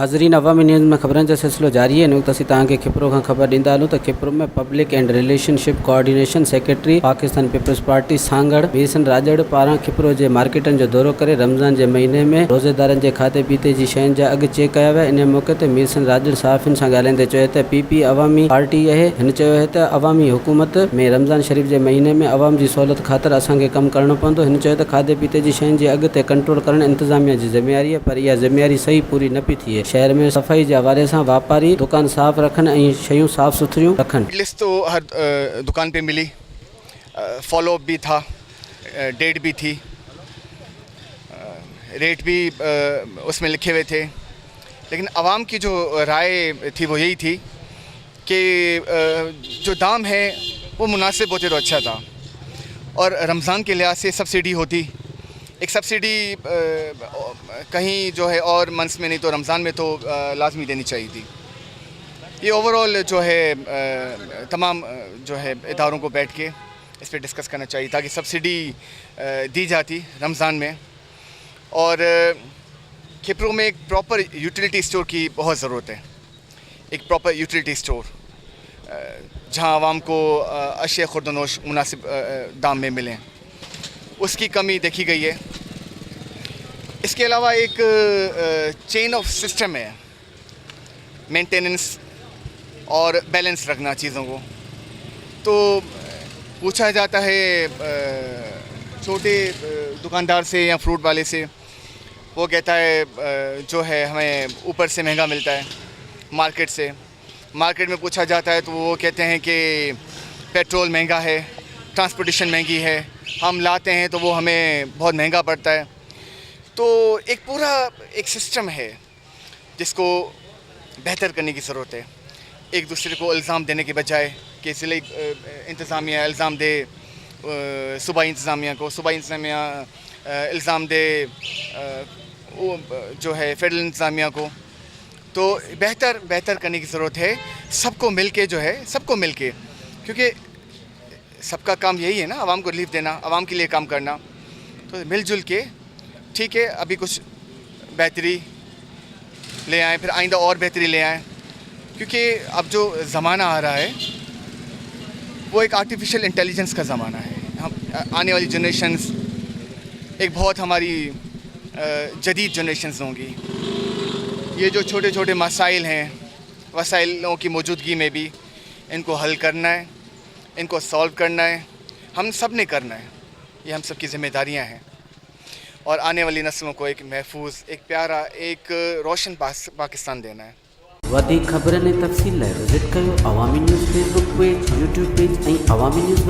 हाज़रीन, अवामी news में ख़बरनि जो सिलसिलो जारी है। नुक़्ता असीं तव्हांखे खिपरो खां ख़बर ॾींदा हलूं त खिपरो में public and relationship coordination secretary Pakistan Peoples Party सांगड़ मीरसन राजड़ पारां खिपरो जे मार्केटनि जो दौरो करे रमज़ान जे महीने में रोज़ेदारनि जे खाधे पीते जी शयुनि जा अघु चेक कया विया। इन मौक़े ते मीरसन राजड़ सहाफ़ियुनि सां ॻाल्हाईंदे चयो त पीपी अवामी पार्टी आहे। हिन चयो है त अवामी हुकूमत में रमज़ान शरीफ़ जे महीने में अवाम जी सहूलियत ख़ातिर असांखे कमु करणो पवंदो। हिन चयो त खाधे पीते जी शयुनि जे अघु ते कंट्रोल करणु इंतिज़ामिया जी ज़िम्मेवारी आहे, पर इहा ज़िम्मेवारी सही पूरी न पई थिए। शहर में सफ़ाई जे हवाले सां वापारी दुकान साफ़ रखनि ऐं शयूं साफ़ सुथरियूं रखनि। लिस्ट तो हर दुकान पे मिली, फॉलो अप भी था, डेट भी थी, रेट भी उसमें लिखे हुए थे। लेकिन आवाम की जो राय थी वो यही थी कि जो दाम है वो मुनासिब होते तो अच्छा था, और रमज़ान के लिहाज से सब्सिडी होती, एक सब्सिडी कहीं जो है और मंथ्स में नहीं तो रमज़ान में तो लाजमी देनी चाहिए थी। ये ओवरऑल जो है तमाम जो है इदारों को बैठ के इस पर डिस्कस करना चाहिए ताकि सब्सिडी दी जाती रमज़ान में। और खिपरो में एक प्रॉपर यूटिलिटी स्टोर की बहुत ज़रूरत है, एक प्रॉपर यूटिलिटी स्टोर जहां आवाम को अशिया खुर्दनोश मुनासिब दाम में मिलें, उसकी कमी देखी गई है। इसके अलावा एक चेन ऑफ सिस्टम है, मेंटेनेंस और बैलेंस रखना चीज़ों को। तो पूछा जाता है छोटे दुकानदार से या फ्रूट वाले से, वो कहता है जो है हमें ऊपर से महंगा मिलता है मार्केट से। मार्केट में पूछा जाता है तो वो कहते हैं कि पेट्रोल महंगा है, ट्रांसपोर्टेशन महंगी है, हम लाते हैं तो वो हमें बहुत महंगा पड़ता है। तो एक पूरा एक सिस्टम है जिसको बेहतर करने की ज़रूरत है। एक दूसरे को इल्ज़ाम देने के बजाय कि ज़िले इंतज़ामिया इल्ज़ाम दे सूबाई इंतज़ामिया को, सूबाई इंतज़ामिया इल्ज़ाम दे जो है फेडरल इंतज़ामिया को, तो बेहतर करने की ज़रूरत है। सबको मिल के जो है, सबको मिल के, क्योंकि सबका काम यही है ना, आवाम को रिलीफ देना, आवाम के लिए काम करना। तो मिलजुल के ठीक है, अभी कुछ बेहतरी ले आएँ, फिर आइंदा और बेहतरी ले आएँ, क्योंकि अब जो ज़माना आ रहा है वो एक आर्टिफिशियल इंटेलिजेंस का ज़माना है। हम आने वाली जनरेशन्स एक बहुत हमारी जदीद जनरेशन्स होंगी। ये जो छोटे छोटे मसाइल हैं, वसाइलों की मौजूदगी में भी इनको हल करना है, इनको सॉल्व करना है, हम सब ने करना है। ये हम सब की ज़िम्मेदारियाँ हैं, और आने वाली नस्लों को एक महफूज, एक प्यारा, एक रोशन पाकिस्तान देना है। वधीक ख़बरनि ऐं तफ़सील लाइ विज़िट कयो Awami News Facebook page, YouTube page ऐं अवामी न्यूज़